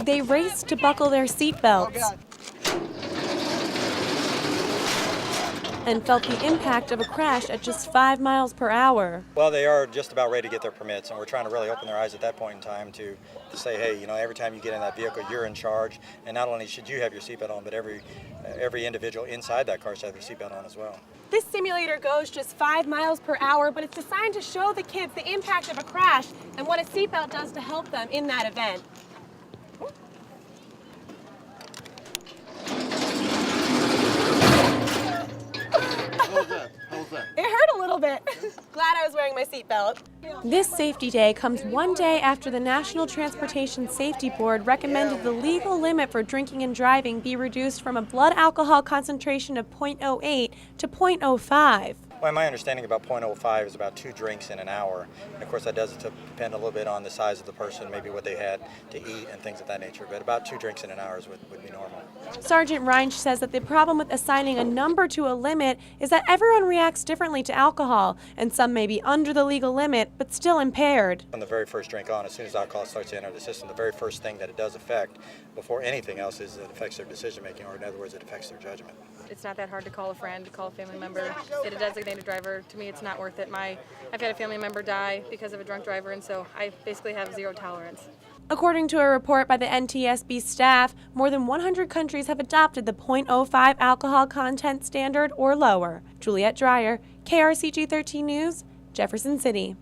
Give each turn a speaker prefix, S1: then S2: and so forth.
S1: They raced to buckle their seatbelts and felt the impact of a crash at just 5 miles per hour.
S2: Well, they are just about ready to get their permits, and we're trying to really open their eyes at that point in time to say, hey, you know, every time you get in that vehicle, you're in charge, and not only should you have your seatbelt on, but every individual inside that car should have their seatbelt on as well.
S1: This simulator goes just 5 miles per hour, but it's designed to show the kids the impact of a crash and what a seatbelt does to help them in that event. It hurt a little bit. Glad I was wearing my seatbelt. This safety day comes one day after the National Transportation Safety Board recommended the legal limit for drinking and driving be reduced from a blood alcohol concentration of 0.08 to 0.05.
S2: Well, my understanding about 0.05 is about 2 drinks in an hour. And of course, that does depend a little bit on the size of the person, maybe what they had to eat and things of that nature. But about 2 drinks in an hour would be normal.
S1: Sergeant Reinsch says that the problem with assigning a number to a limit is that everyone reacts differently to alcohol, and some may be under the legal limit but still impaired.
S2: From the very first drink on, as soon as alcohol starts to enter the system, the very first thing that it does affect before anything else is it affects their decision making, or in other words, it affects their judgment.
S3: It's not that hard to call a friend, to call a family member, get a designated driver. To me, it's not worth it. I've had a family member die because of a drunk driver, and so I basically have zero tolerance.
S1: According to a report by the NTSB staff, more than 100 countries have adopted the 0.05 alcohol content standard or lower. Juliette Dreyer, KRCG 13 News, Jefferson City.